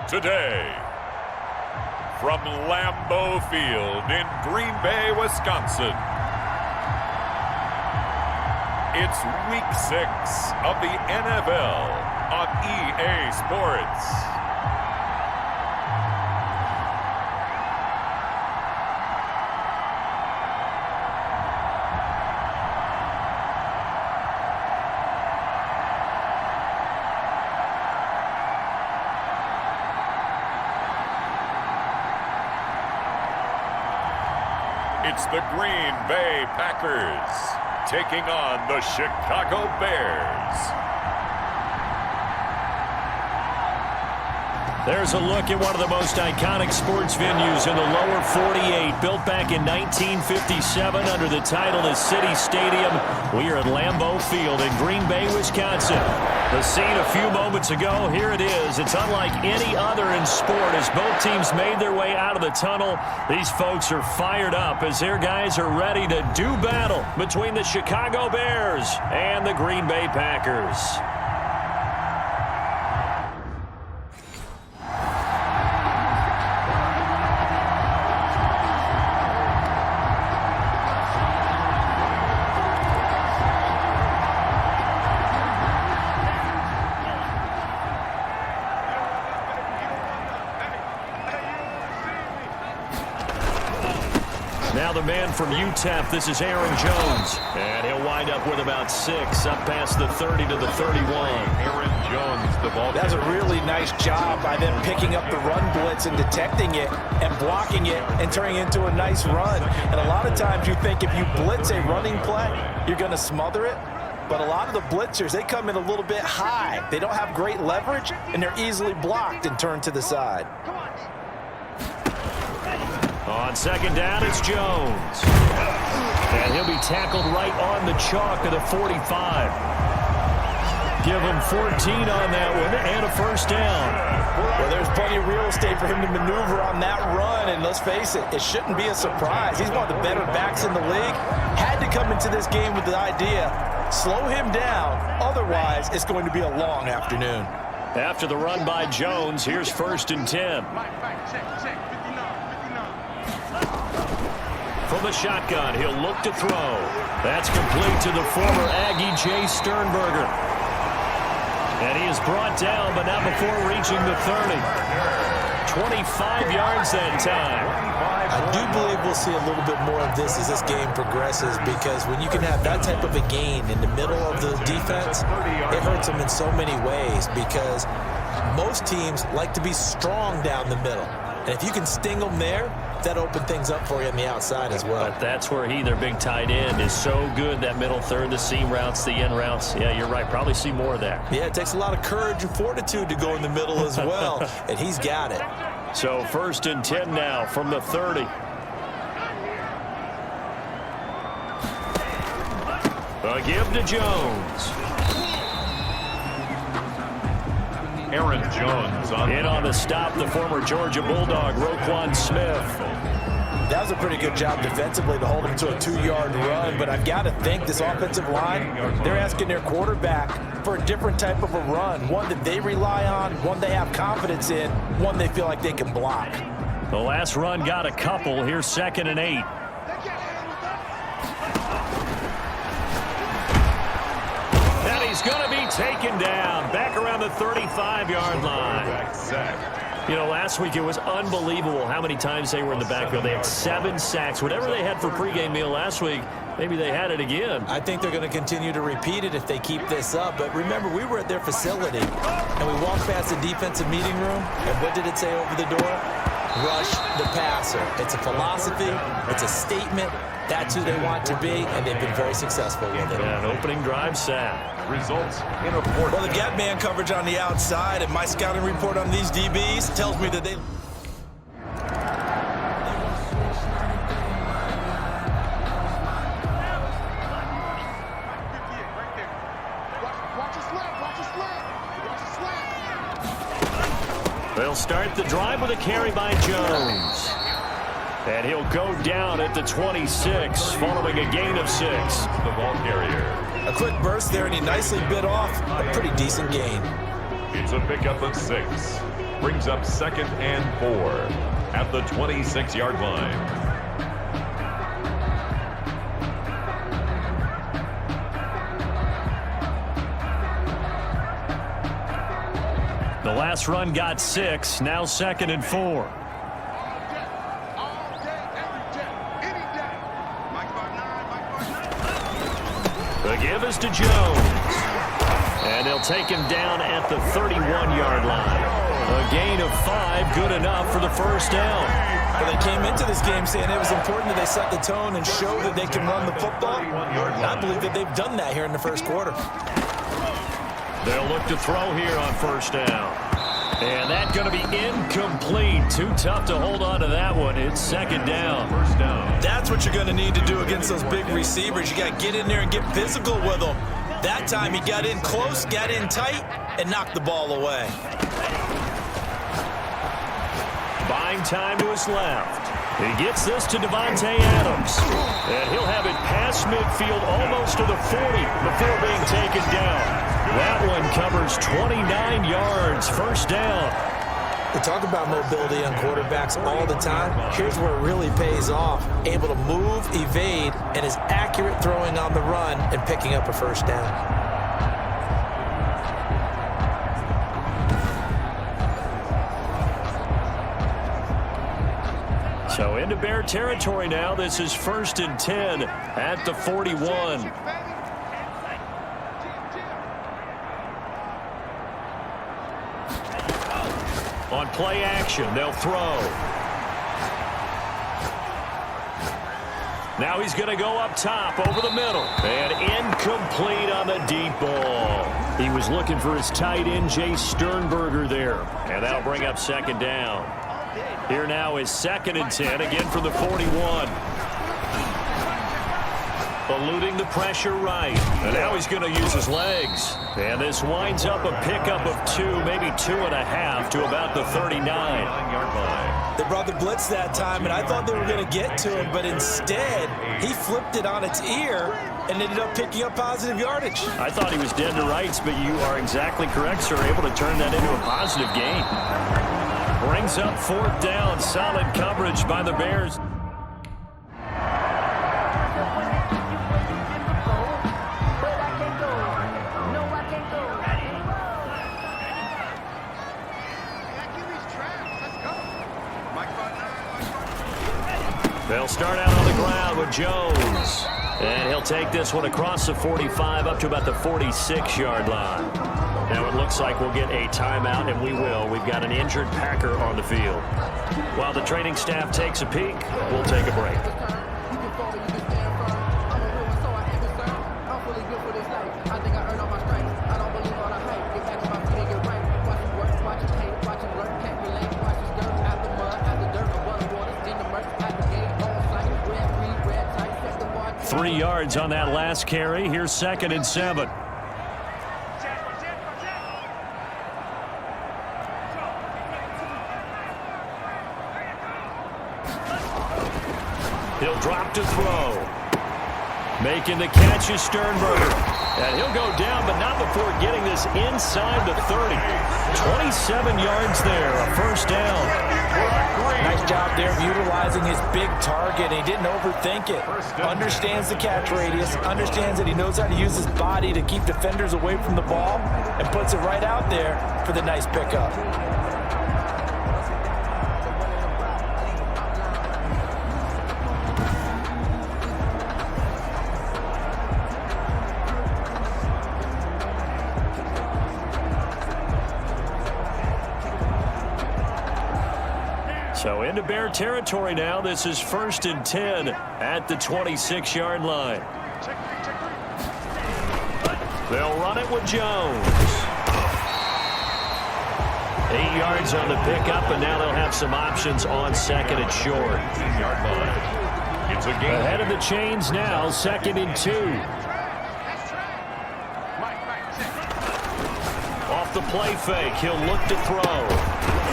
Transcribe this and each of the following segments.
Today, from Lambeau Field in Green Bay, Wisconsin, it's Week 6 of the NFL on EA Sports. It's the Green Bay Packers taking on the Chicago Bears. There's a look at one of the most iconic sports venues in the lower 48, built back in 1957 under the title of City Stadium. We are at Lambeau Field in Green Bay, Wisconsin. The scene a few moments ago, here it is. It's unlike any other in sport as both teams made their way out of the tunnel. These folks are fired up as their guys are ready to do battle between the Chicago Bears and the Green Bay Packers. Now the man from UTEP, this is Aaron Jones. And he'll wind up with about 6, up past the 30 to the 31. Aaron Jones, the ball. That's a really nice job by them picking up the run blitz and detecting it and blocking it and turning it into a nice run. And a lot of times you think if you blitz a running play, you're going to smother it. But a lot of the blitzers, they come in a little bit high. They don't have great leverage, and they're easily blocked and turned to the side. On second down, it's Jones. And he'll be tackled right on the chalk of the 45. Give him 14 on that one and a first down. Well, there's plenty of real estate for him to maneuver on that run, and let's face it, it shouldn't be a surprise. He's one of the better backs in the league. Had to come into this game with the idea, slow him down, otherwise it's going to be a long afternoon. After the run by Jones, here's 1st and 10. From the shotgun, he'll look to throw. That's complete to the former Aggie, Jay Sternberger. And he is brought down, but not before reaching the 30. 25 yards that time. I do believe we'll see a little bit more of this as this game progresses, because when you can have that type of a gain in the middle of the defense, it hurts them in so many ways, because most teams like to be strong down the middle. And if you can sting them there, that opens things up for you on the outside as well. But that's where their big tight end, is so good, that middle third, the seam routes, the in routes. Yeah, you're right. Probably see more of that. Yeah, it takes a lot of courage and fortitude to go in the middle as well, and he's got it. So 1st and 10 now from the 30. A give to Jones. Aaron Jones on the stop, the former Georgia Bulldog, Roquan Smith. That was a pretty good job defensively to hold him to a 2-yard run, but I've got to think this offensive line, they're asking their quarterback for a different type of a run, one that they rely on, one they have confidence in, one they feel like they can block. The last run got a couple. Here's 2nd and 8. And he's going to be taken down back around the 35-yard line. You know, last week it was unbelievable how many times they were in the backfield. They had 7 sacks. Whatever they had for pregame meal last week, maybe they had it again. I think they're going to continue to repeat it if they keep this up. But remember, we were at their facility, and we walked past the defensive meeting room, and what did it say over the door? Rush the passer. It's a philosophy. It's a statement. That's who they want to be, and they've been very successful with it. Yeah, an opening drive sack. Results in a fourth. Well, the gap man coverage on the outside, and my scouting report on these DBs tells me that they... They'll start the drive with a carry by Jones. And he'll go down at the 26, following a gain of 6. The ball carrier. A quick burst there, and he nicely bit off a pretty decent gain. It's a pickup of 6. brings up 2nd and 4 at the 26-yard line. The last run got 6, now 2nd and 4. The give is to Jones. And they'll take him down at the 31-yard line. A gain of 5, good enough for the first down. Well, they came into this game saying it was important that they set the tone and show that they can run the football. I believe that they've done that here in the first quarter. They'll look to throw here on first down. And that's going to be incomplete. Too tough to hold on to that one. It's 2nd down. First down. That's what you're going to need to do against those big receivers. You got to get in there and get physical with them. That time he got in close, got in tight, and knocked the ball away. Buying time to his left. He gets this to Devontae Adams. And he'll have it past midfield almost to the 40 before being taken down. That one covers 29 yards. First down. We talk about mobility on quarterbacks all the time. Here's where it really pays off. Able to move, evade, and is accurate throwing on the run and picking up a first down. So into Bear territory now. This is 1st and 10 at the 41. On play action, they'll throw. Now he's going to go up top over the middle. And incomplete on the deep ball. He was looking for his tight end, Jay Sternberger there. And that'll bring up 2nd down. Here now is 2nd and 10, again from the 41. Eluding the pressure right. And now he's going to use his legs. And this winds up a pickup of 2, maybe 2.5 to about the 39-yard line. They brought the blitz that time, and I thought they were going to get to him, but instead he flipped it on its ear and ended up picking up positive yardage. I thought he was dead to rights, but you are exactly correct, sir. Able to turn that into a positive gain. Brings up 4th down. Solid coverage by the Bears. They'll start out on the ground with Jones. And he'll take this one across the 45 up to about the 46-yard line. Now it looks like we'll get a timeout, and we will. We've got an injured Packer on the field. While the training staff takes a peek, we'll take a break. Three yards on that last carry. Here's 2nd and 7. He'll drop to throw. Making the catch is Sternberger. And he'll go down, but not before getting this inside the 30. 27 yards there, a first down. Nice job there of utilizing his big target. He didn't overthink it. Understands the catch radius. Understands that he knows how to use his body to keep defenders away from the ball. And puts it right out there for the nice pickup. So into Bear territory now. This is 1st and 10 at the 26-yard line. They'll run it with Jones. 8 yards on the pickup, and now they'll have some options on 2nd and short. It's a game. Ahead of the chains now, 2nd and 2. Off the play fake, he'll look to throw.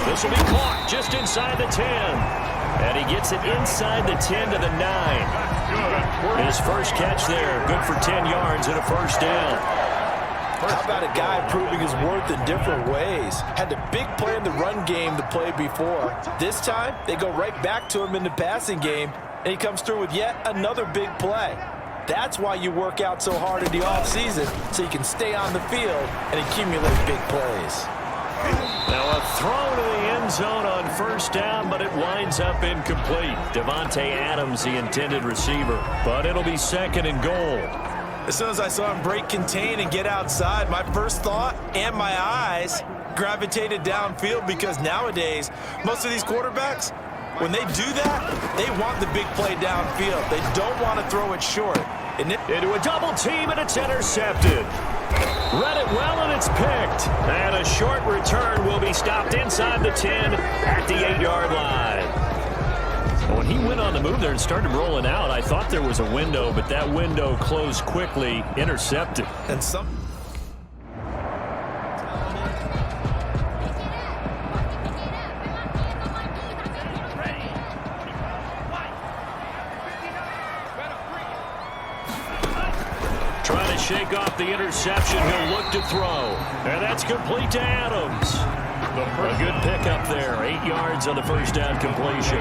This will be caught just inside the 10. And he gets it inside the 10 to the 9. His first catch there, good for 10 yards and a first down. How about a guy proving his worth in different ways? Had the big play in the run game to play before. This time, they go right back to him in the passing game, and he comes through with yet another big play. That's why you work out so hard in the offseason, so you can stay on the field and accumulate big plays. Now a throw to the end zone on first down, but it winds up incomplete. Davante Adams, the intended receiver, but it'll be second and goal. As soon as I saw him break contain and get outside, my first thought and my eyes gravitated downfield, because nowadays, most of these quarterbacks, when they do that, they want the big play downfield. They don't want to throw it short. Into a double team, and it's intercepted. Read it well, and it's picked. And a short return will be stopped inside the 10 at the 8-yard line. When he went on the move there and started rolling out, I thought there was a window, but that window closed quickly, intercepted. And some... Trying to shake off the interception. He'll look to throw. And that's complete to Adams. A good pickup there. 8 yards on the first down completion.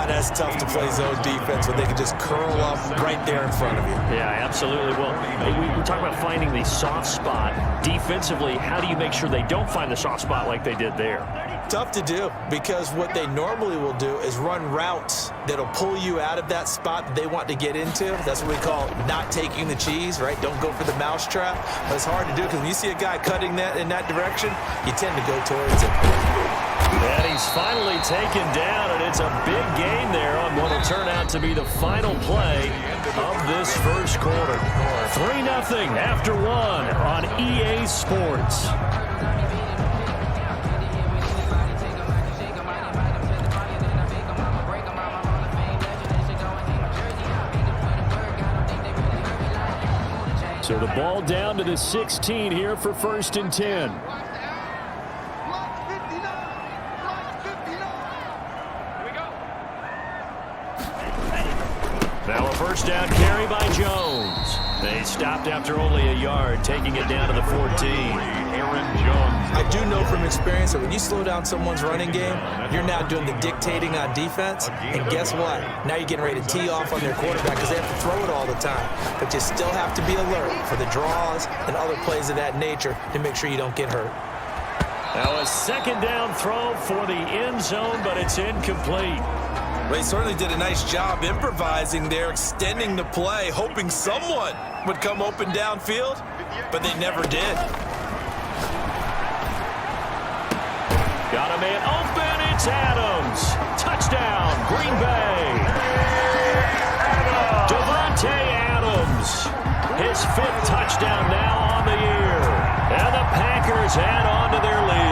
That's tough to play zone defense when they can just curl up right there in front of you. Yeah, absolutely. Well, we talk about finding the soft spot. Defensively, how do you make sure they don't find the soft spot like they did there? Tough to do, because what they normally will do is run routes that'll pull you out of that spot that they want to get into. That's what we call not taking the cheese, right? Don't go for the mousetrap. But it's hard to do, because when you see a guy cutting that in that direction, you tend to go towards him. And he's finally taken down, and it's a big gain there on what will turn out to be the final play of this first quarter. 3-0 after 1 on EA Sports. So the ball down to the 16 here for 1st and 10. Now a first down carry by Jones. They stopped after only a yard, taking it down to the 14. Aaron Jones. I do know from experience that when you slow down someone's running game, you're now doing the dictating on defense. And guess what? Now you're getting ready to tee off on their quarterback, because they have to throw it all the time. But you still have to be alert for the draws and other plays of that nature to make sure you don't get hurt. Now a second down throw for the end zone, but it's incomplete. Well, he certainly did a nice job improvising there, extending the play, hoping someone would come open downfield, but they never did. Got a man open, it's Adams. Touchdown, Green Bay. Davante Adams, his 5th touchdown now on the year. And the Packers add on to their lead.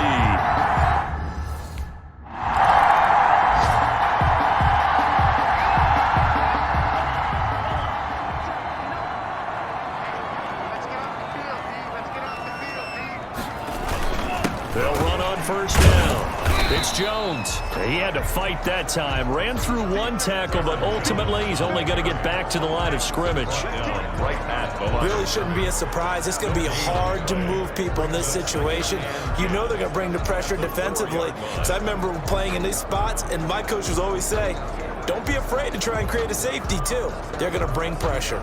They'll run on first down. It's Jones. He had to fight that time. Ran through one tackle, but ultimately he's only going to get back to the line of scrimmage. Really shouldn't be a surprise. It's going to be hard to move people in this situation. You know they're going to bring the pressure defensively. Because I remember playing in these spots, and my coach was always saying, don't be afraid to try and create a safety, too. They're going to bring pressure.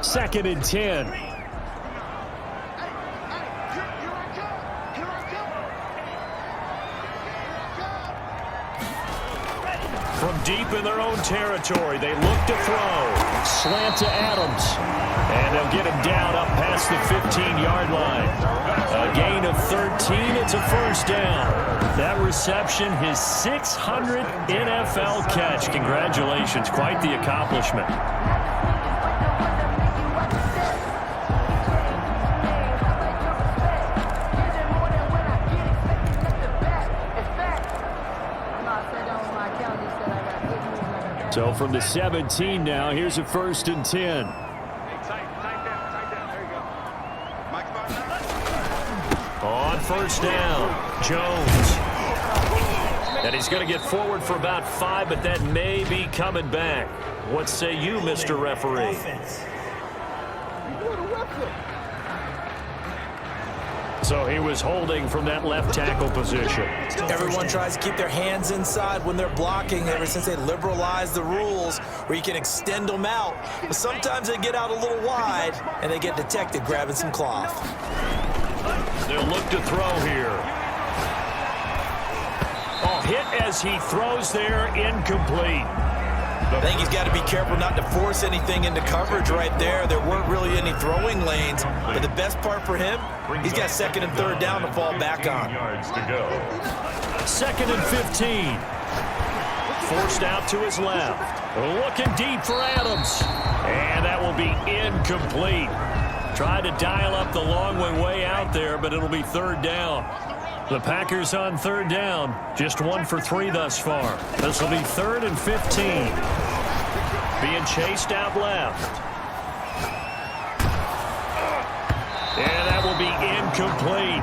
2nd and 10. From deep in their own territory, they look to throw. Slant to Adams. And they'll get him down up past the 15-yard line. A gain of 13. It's a first down. That reception, his 600th NFL catch. Congratulations. Quite the accomplishment. So from the 17 now, here's a 1st and 10. On first down, Jones. And he's going to get forward for about 5, but that may be coming back. What say you, Mr. Referee? So he was holding from that left tackle position. Everyone tries to keep their hands inside when they're blocking ever since they liberalized the rules where you can extend them out. But sometimes they get out a little wide and they get detected grabbing some cloth. They'll look to throw here. Oh, hit as he throws there, incomplete. I think he's got to be careful not to force anything into coverage right there. There weren't really any throwing lanes, but the best part for him, he's got second and third down to fall back on. Yards to go. Second and 15. Forced out to his left. Looking deep for Adams. And that will be incomplete. Tried to dial up the long way out there, but it'll be third down. The Packers on third down, just 1 for 3 thus far. This will be 3rd and 15. Being chased out left. And that will be incomplete.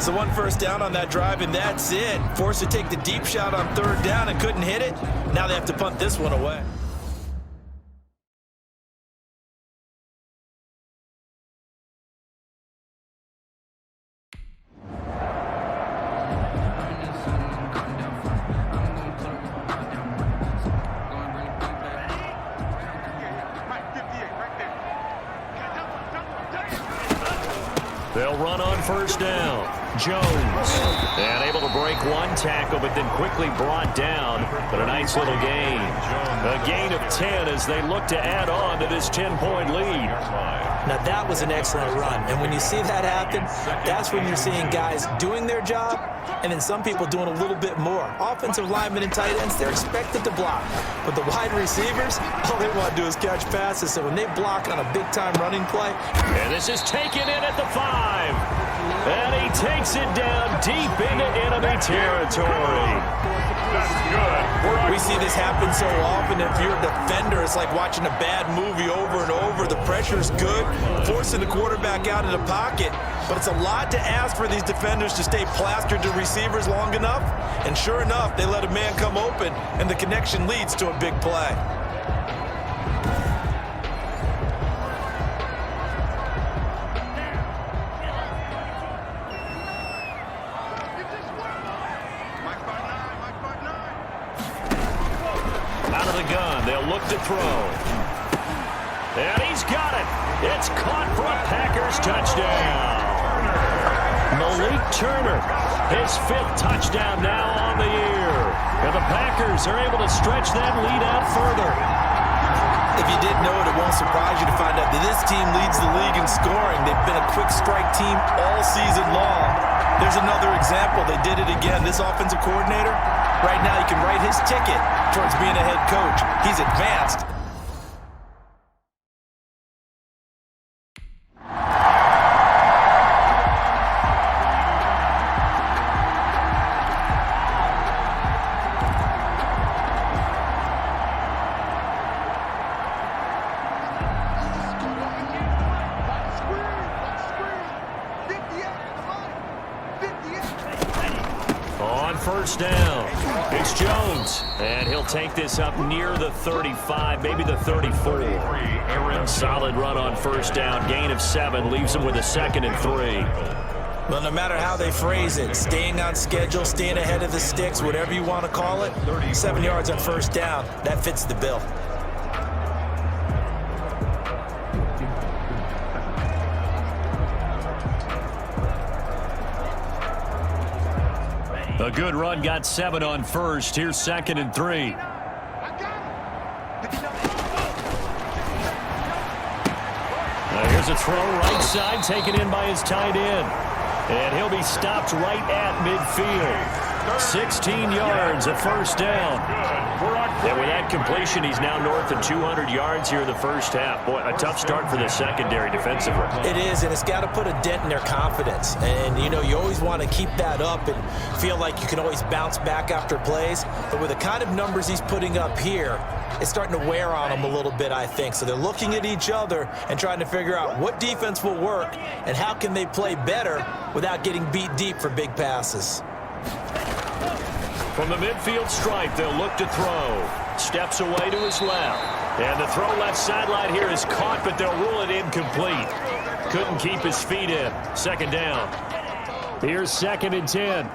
So 1 first down on that drive, and that's it. Forced to take the deep shot on third down and couldn't hit it. Now they have to punt this one away. They'll run on first down. Jones. And able to break 1 tackle, but then quickly brought down. But a nice little gain. A gain of 10 as they look to add on to this 10-point lead. Now that was an excellent run. And when you see that happen, that's when you're seeing guys doing their job and then some people doing a little bit more. Offensive linemen and tight ends, they're expected to block. But the wide receivers, all they want to do is catch passes. So when they block on a big-time running play. And this is taken in at the 5. And he takes it down deep into enemy territory. That's good. We see this happen so often. If you're a defender, it's like watching a bad movie over and over. The pressure's good, forcing the quarterback out of the pocket. But it's a lot to ask for these defenders to stay plastered to receivers long enough. And sure enough, they let a man come open, and the connection leads to a big play. Look to throw. And he's got it. It's caught for a Packers touchdown. Malik Turner, his 5th touchdown now on the year. And the Packers are able to stretch that lead out further. If you didn't know it, it won't surprise you to find out that this team leads the league in scoring. They've been a quick strike team all season long. There's another example. They did it again. This offensive coordinator, right now, you can write his ticket towards being a head coach. He's advanced. First down. It's Jones. And he'll take this up near the 35, maybe the 34. A solid run on first down. Gain of 7 leaves him with a 2nd and 3. Well, no matter how they phrase it, staying on schedule, staying ahead of the sticks, whatever you want to call it, 7 yards on first down, that fits the bill. A good run, got 7 on first. Here's 2nd and 3. Here's a throw right side, taken in by his tight end. And he'll be stopped right at midfield. 16 yards, a first down. And with that completion, he's now north of 200 yards here in the first half. Boy, a tough start for the secondary defensively. It is, and it's got to put a dent in their confidence. And, you know, you always want to keep that up and feel like you can always bounce back after plays. But with the kind of numbers he's putting up here, it's starting to wear on them a little bit, I think. So they're looking at each other and trying to figure out what defense will work and how can they play better without getting beat deep for big passes. From the midfield stripe, they'll look to throw. Steps away to his left. And the throw left sideline here is caught, but they'll rule it incomplete. Couldn't keep his feet in. Second down. Here's 2nd and 10.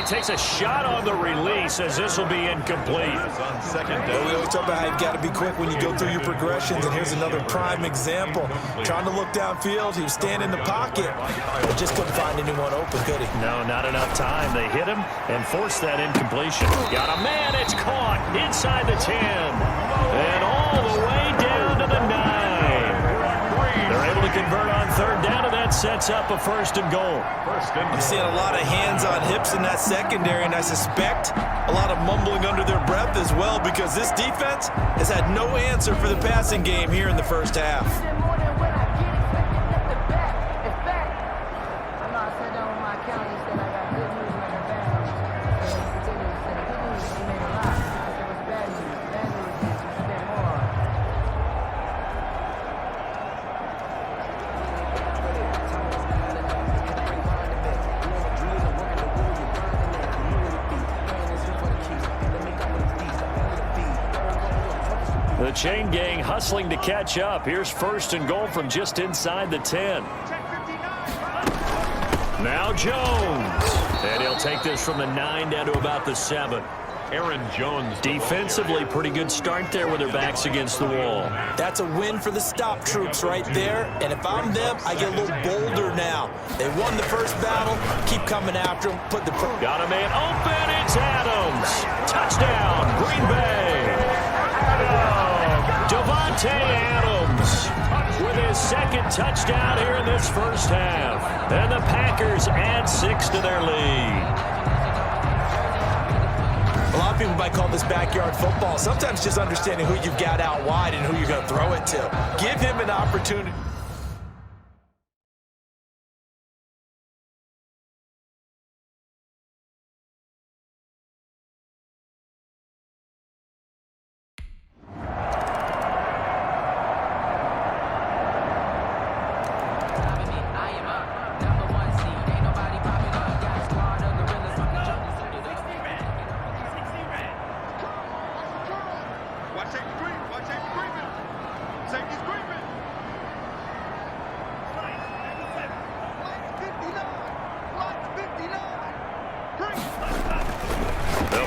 Takes a shot on the release as this will be incomplete. On second down. We always talk about how you've got to be quick when you go through your progressions, and here's another prime example. Trying to look downfield, he was standing in the pocket, but just couldn't find anyone open, could he? No, not enough time. They hit him and forced that incompletion. Got a man, it's caught inside the 10, and all the way down to the 9. They're able to convert on 3rd down, and that sets up a 1st and goal. I'm seeing a lot of hands on hips in that secondary, and I suspect a lot of mumbling under their breath as well, because this defense has had no answer for the passing game here in the first half. The chain gang hustling to catch up. Here's 1st and goal from just inside the 10. Now Jones. And he'll take this from the 9 down to about the 7. Aaron Jones. Defensively, pretty good start there with their backs against the wall. That's a win for the stop troops right there. And if I'm them, I get a little bolder now. They won the first battle. Keep coming after them. Got a man open. It's Adams. Touchdown, Green Bay. Devontae Adams with his 2nd touchdown here in this first half. And the Packers add 6 to their lead. A lot of people might call this backyard football. Sometimes just understanding who you've got out wide and who you're going to throw it to. Give him an opportunity.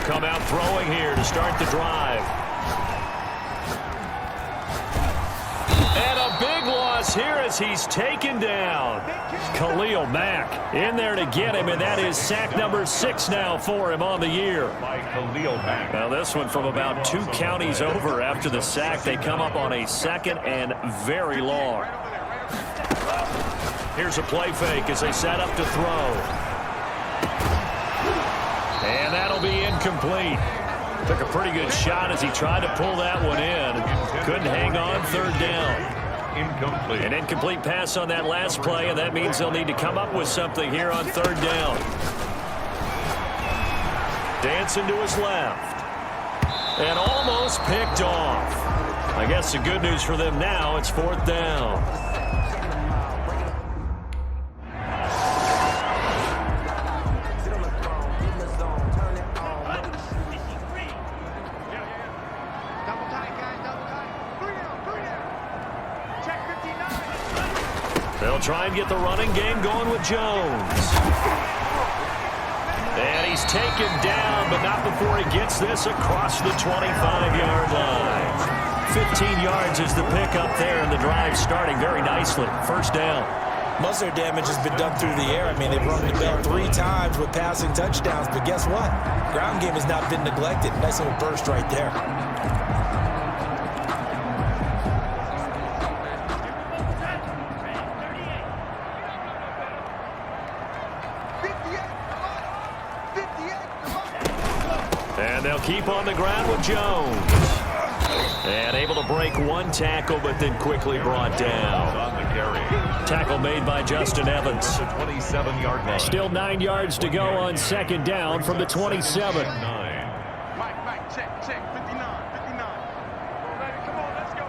Come out throwing here to start the drive. And a big loss here as he's taken down. Khalil Mack in there to get him, and that is sack number 6 now for him on the year. By Khalil Mack. Now this one from about 2 counties over after the sack. They come up on a 2nd and very long. Here's a play fake as they set up to throw. And that'll be incomplete. Took a pretty good shot as he tried to pull that one in. Couldn't hang on 3rd down. Incomplete. An incomplete pass on that last play, and that means they'll need to come up with something here on 3rd down. Dancing to his left. And almost picked off. I guess the good news for them now, it's 4th down. They'll try and get the running game going with Jones. And he's taken down, but not before he gets this across the 25-yard line. 15 yards is the pickup there, and the drive starting very nicely. 1st down. Most of their damage has been done through the air. I mean, they've rung the bell 3 times with passing touchdowns, but guess what? Ground game has not been neglected. Nice little burst right there. And they'll keep on the ground with Jones. And able to break 1 tackle, but then quickly brought down. On the carry. Tackle made by Justin Evans. The 27-yard line. Still 9 yards to go on 2nd down from the 27. Mike, check, 59. Come on, let's go.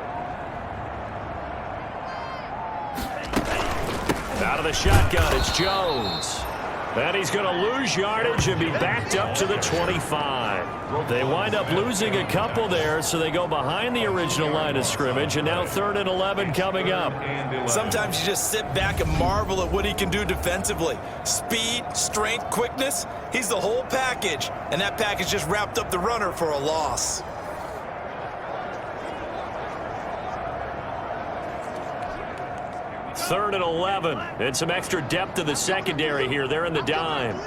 Out of the shotgun, it's Jones. And he's going to lose yardage and be backed up to the 25. They wind up losing a couple there, so they go behind the original line of scrimmage, and now 3rd and 11 coming up. Sometimes you just sit back and marvel at what he can do defensively. Speed, strength, quickness, he's the whole package. And that package just wrapped up the runner for a loss. Third and 11, and some extra depth to the secondary here. They're in the dime.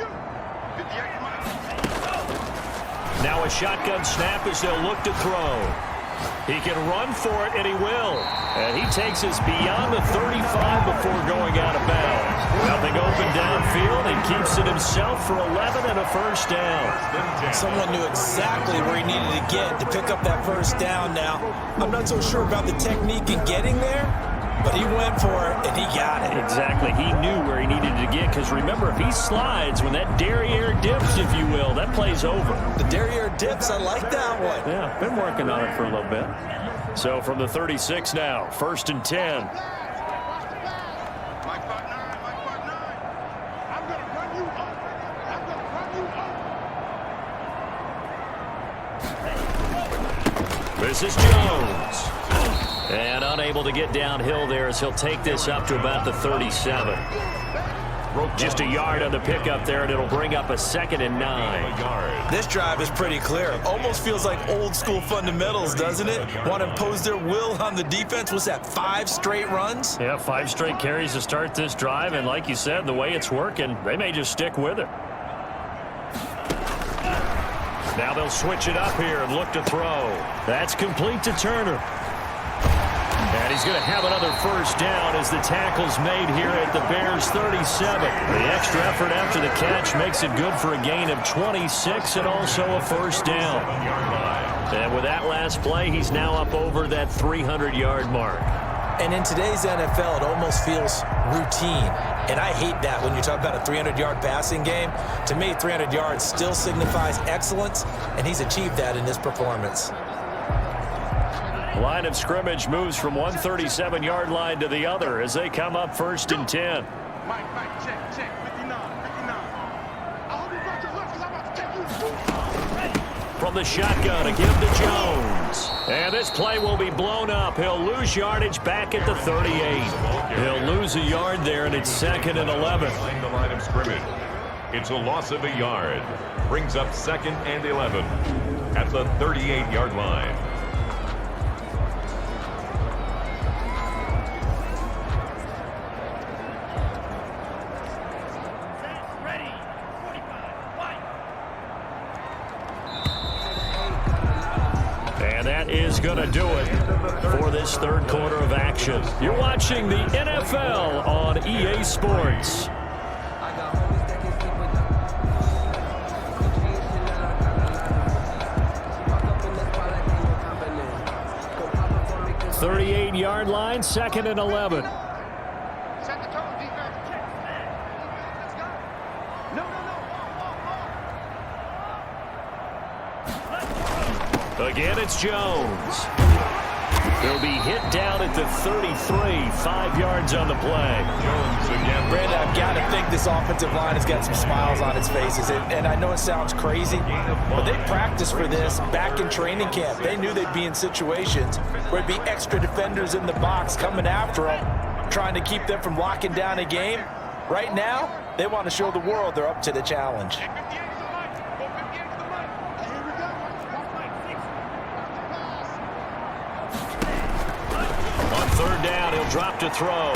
Now a shotgun snap as they'll look to throw. He can run for it, and he will. And he takes us beyond the 35 before going out of bounds. Nothing open downfield. He keeps it himself for 11 and a first down. Someone knew exactly where he needed to get to pick up that first down now. I'm not so sure about the technique in getting there, but he went for it, and he got it. Exactly. He knew where he needed to get, because remember, if he slides, when that derriere dips, if you will, that play's over. The derriere dips, I like that one. Yeah, been working on it for a little bit. So from the 36 now, 1st and 10. This is Jones. And unable to get downhill there as he'll take this up to about the 37. Just a yard on the pickup there, and it'll bring up a 2nd and 9. This drive is pretty clear. Almost feels like old school fundamentals, doesn't it? Want to impose their will on the defense. Was that 5 straight runs? Yeah, 5 straight carries to start this drive, and like you said, the way it's working, they may just stick with it. Now they'll switch it up here and look to throw. That's complete to Turner. And he's going to have another first down as the tackle's made here at the Bears' 37. The extra effort after the catch makes it good for a gain of 26 and also a first down. And with that last play, he's now up over that 300-yard mark. And in today's NFL, it almost feels routine. And I hate that when you talk about a 300-yard passing game. To me, 300 yards still signifies excellence, and he's achieved that in this performance. Line of scrimmage moves from one 37-yard line to the other as they come up 1st and 10. Mike, check, 59. I hope you brought your left because I'm about to take you. From the shotgun, a give to Jones. And this play will be blown up. He'll lose yardage back at the 38. He'll lose a yard there, and it's 2nd and 11. The line of scrimmage. It's a loss of a yard. Brings up 2nd and 11 at the 38-yard line. Is going to do it for this 3rd quarter of action. You're watching the NFL on EA Sports. Thirty-eight-yard line, 2nd and 11. Set the tone, defense. Let's go. No. Again, it's Jones. He'll be hit down at the 33, 5 yards on the play. Jones again. Brandon, I've got to think this offensive line has got some smiles on its faces. And I know it sounds crazy, but they practiced for this back in training camp. They knew they'd be in situations where it'd be extra defenders in the box coming after them, trying to keep them from locking down a game. Right now, they want to show the world they're up to the challenge. Third down, he'll drop to throw.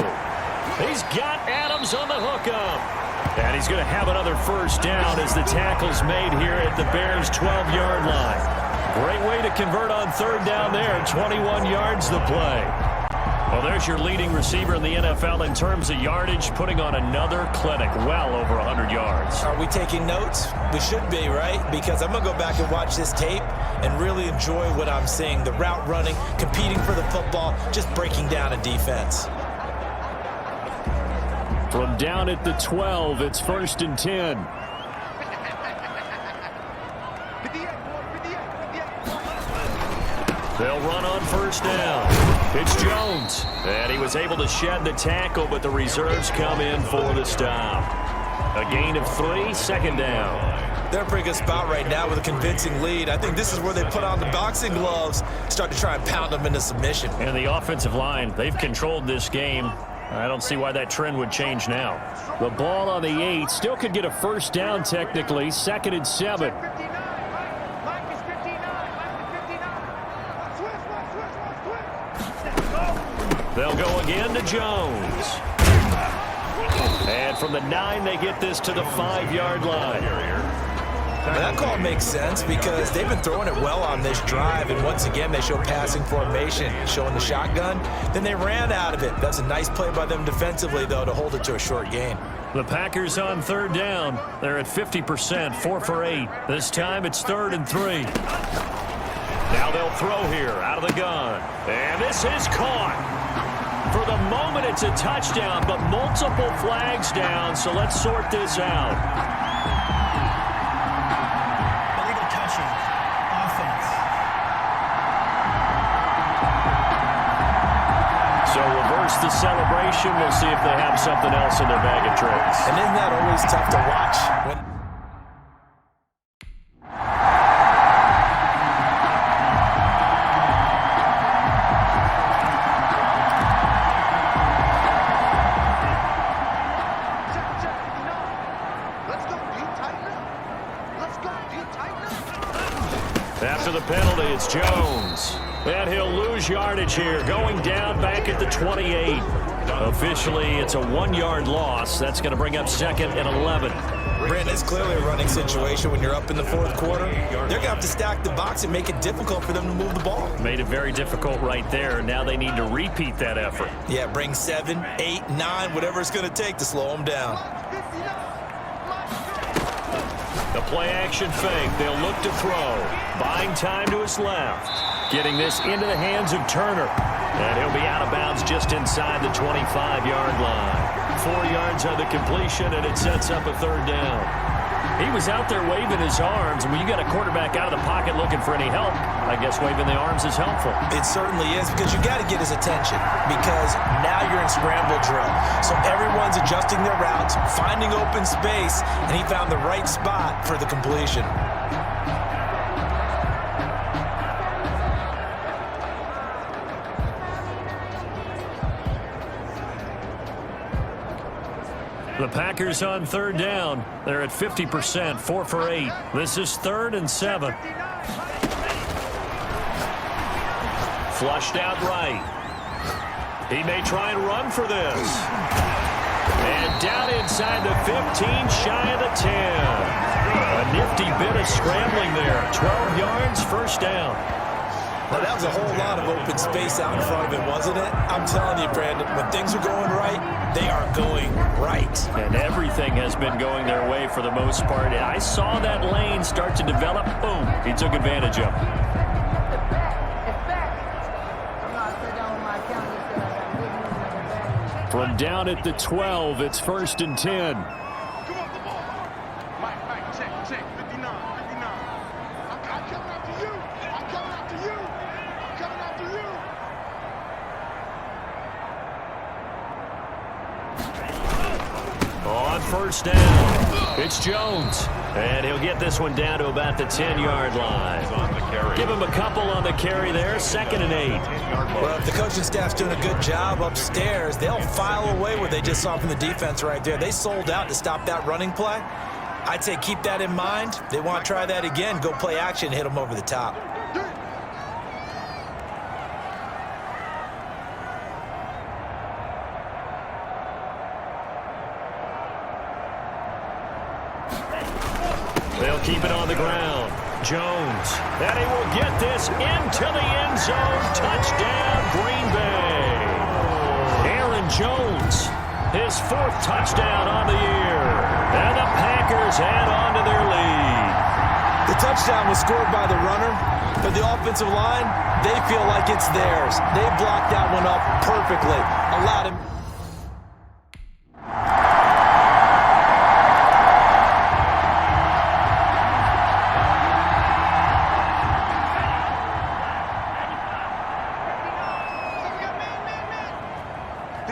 He's got Adams on the hookup. And he's going to have another first down as the tackle's made here at the Bears' 12-yard line. Great way to convert on 3rd down there. 21 yards the play. Well, there's your leading receiver in the NFL in terms of yardage, putting on another clinic, well over 100 yards. Are we taking notes? We should be, right? Because I'm going to go back and watch this tape and really enjoy what I'm seeing. The route running, competing for the football, just breaking down a defense. From down at the 12, it's 1st and 10. They'll run on 1st down. It's Jones. And he was able to shed the tackle, but the reserves come in for the stop. A gain of 3, second down. They're in a pretty good spot right now with a convincing lead. I think this is where they put on the boxing gloves, start to try and pound them into submission. And the offensive line, they've controlled this game. I don't see why that trend would change now. The ball on the 8, still could get a first down technically, 2nd and 7. They'll go again to Jones. And from the 9, they get this to the 5-yard line. That call makes sense because they've been throwing it well on this drive, and once again they show passing formation, showing the shotgun. Then they ran out of it. That's a nice play by them defensively, though, to hold it to a short gain. The Packers on 3rd down. They're at 50%, 4 for 8. This time it's 3rd and 3. Now they'll throw here out of the gun. And this is caught. For the moment, it's a touchdown, but multiple flags down, so let's sort this out. Illegal touching. Offense. So reverse the celebration. We'll see if they have something else in their bag of tricks. And isn't that always tough to watch? After the penalty, it's Jones. And he'll lose yardage here, going down back at the 28. Officially, it's a 1-yard loss. That's going to bring up 2nd and 11. Brent, it's clearly a running situation when you're up in the 4th quarter. They're going to have to stack the box and make it difficult for them to move the ball. Made it very difficult right there. Now they need to repeat that effort. Yeah, bring 7, 8, 9, whatever it's going to take to slow them down. The play-action fake. They'll look to throw. Buying time to his left. Getting this into the hands of Turner. And he'll be out of bounds just inside the 25-yard line. 4 yards on the completion, and it sets up a 3rd down. He was out there waving his arms, and when you got a quarterback out of the pocket looking for any help, I guess waving the arms is helpful. It certainly is, because you got to get his attention, because now you're in scramble drill. So everyone's adjusting their routes, finding open space, and he found the right spot for the completion. The Packers on 3rd down. They're at 50%, 4 for 8. This is 3rd and 7. Flushed out right. He may try and run for this. And down inside the 15, shy of the 10. A nifty bit of scrambling there. 12 yards, first down. Well, that was a whole lot of open space out in front of him, wasn't it? I'm telling you, Brandon, when things are going right, they are going right. And everything has been going their way for the most part. And I saw that lane start to develop. Boom. He took advantage of it. From down at the 12, it's 1st and 10. Come on, the ball. Mike, check, 59. I'm coming after you. I'm coming after you. I'm coming after you. On 1st down, it's Jones. And he'll get this one down to about the 10-yard line. Give him a couple on the carry there, 2nd and 8. Well, if the coaching staff's doing a good job upstairs, they'll file away what they just saw from the defense right there. They sold out to stop that running play. I'd say keep that in mind. They want to try that again, go play action, hit them over the top. They'll keep it on the ground. Jones. And he will get this into the end zone. Touchdown, Green Bay. Aaron Jones, his 4th touchdown on the year. And the Packers add on to their lead. The touchdown was scored by the runner, but the offensive line, they feel like it's theirs. They blocked that one up perfectly. Allowed him. Come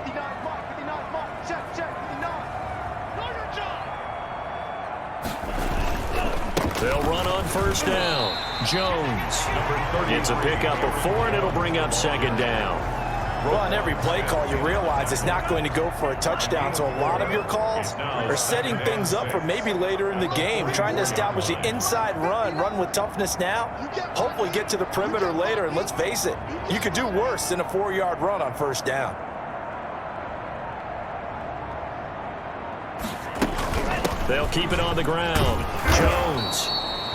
59 mark, 59 mark. Check, 59. Know your job. They'll run on first down. Jones gets a pickup of 4, and it'll bring up second down. Well, on every play call, you realize it's not going to go for a touchdown, so a lot of your calls are setting things up for maybe later in the game, trying to establish the inside run with toughness now, hopefully get to the perimeter later, and let's face it, you could do worse than a 4-yard run on first down. They'll keep it on the ground. Jones.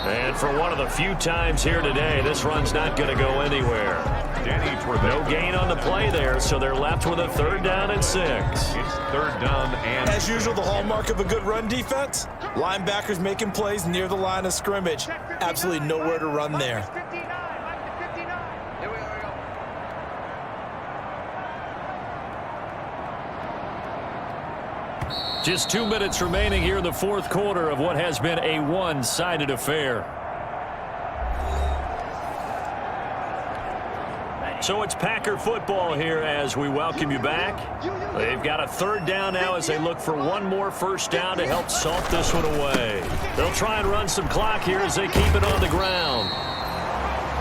And for one of the few times here today, this run's not going to go anywhere. No gain on the play there, so they're left with a 3rd down and 6. It's 3rd down and... As usual, the hallmark of a good run defense, linebackers making plays near the line of scrimmage. Absolutely nowhere to run there. Just 2 minutes remaining here in the 4th quarter of what has been a one-sided affair. So it's Packer football here as we welcome you back. They've got a 3rd down now as they look for one more first down to help salt this one away. They'll try and run some clock here as they keep it on the ground.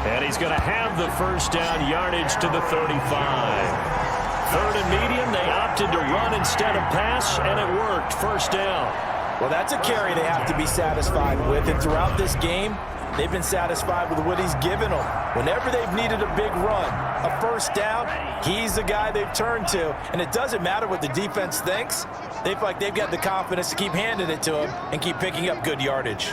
And he's going to have the first down yardage to the 35. 3rd and medium, they opted to run instead of pass, and it worked. First down. Well, that's a carry they have to be satisfied with, and throughout this game, they've been satisfied with what he's given them. Whenever they've needed a big run, a first down, he's the guy they've turned to, and it doesn't matter what the defense thinks. They feel like they've got the confidence to keep handing it to him and keep picking up good yardage.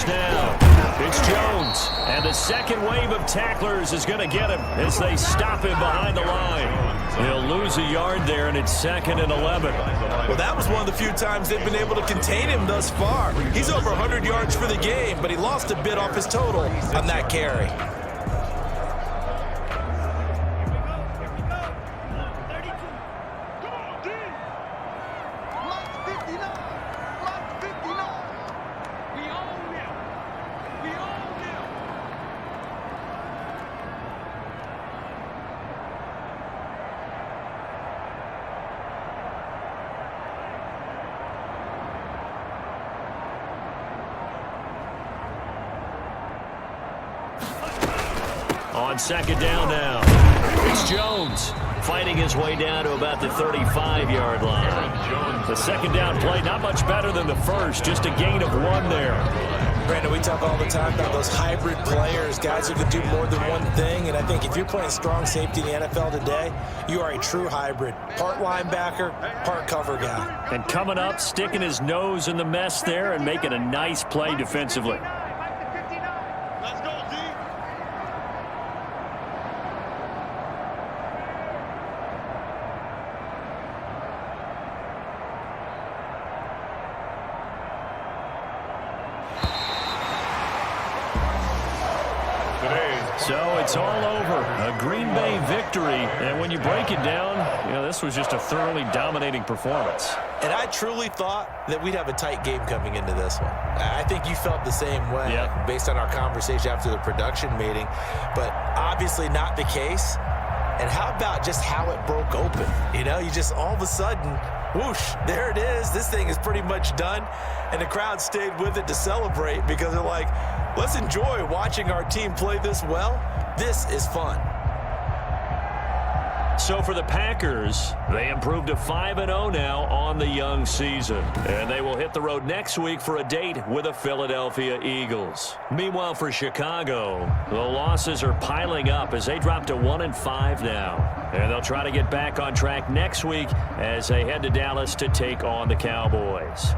Down. It's Jones, and the second wave of tacklers is going to get him as they stop him behind the line. He'll lose a yard there, and it's 2nd and 11. Well, that was one of the few times they've been able to contain him thus far. He's over 100 yards for the game, but he lost a bit off his total on that carry. On 2nd down now, it's Jones fighting his way down to about the 35-yard line. The 2nd down play, not much better than the first, just a gain of 1 there. Brandon, we talk all the time about those hybrid players, guys who can do more than one thing, and I think if you're playing strong safety in the NFL today, you are a true hybrid. Part linebacker, part cover guy. And coming up, sticking his nose in the mess there and making a nice play defensively. So it's all over. A Green Bay victory. And when you break it down, this was just a thoroughly dominating performance. And I truly thought that we'd have a tight game coming into this one. I think you felt the same way based on our conversation after the production meeting. But obviously not the case. And how about just how it broke open? You just all of a sudden, whoosh, there it is. This thing is pretty much done. And the crowd stayed with it to celebrate because they're like, let's enjoy watching our team play this well. This is fun. So for the Packers, they improved to 5-0 now on the young season. And they will hit the road next week for a date with the Philadelphia Eagles. Meanwhile, for Chicago, the losses are piling up as they drop to 1-5 now. And they'll try to get back on track next week as they head to Dallas to take on the Cowboys.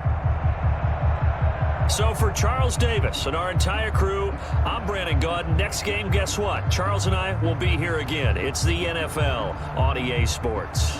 So for Charles Davis and our entire crew, I'm Brandon Gaudin. Next game, guess what? Charles and I will be here again. It's the NFL on EA Sports.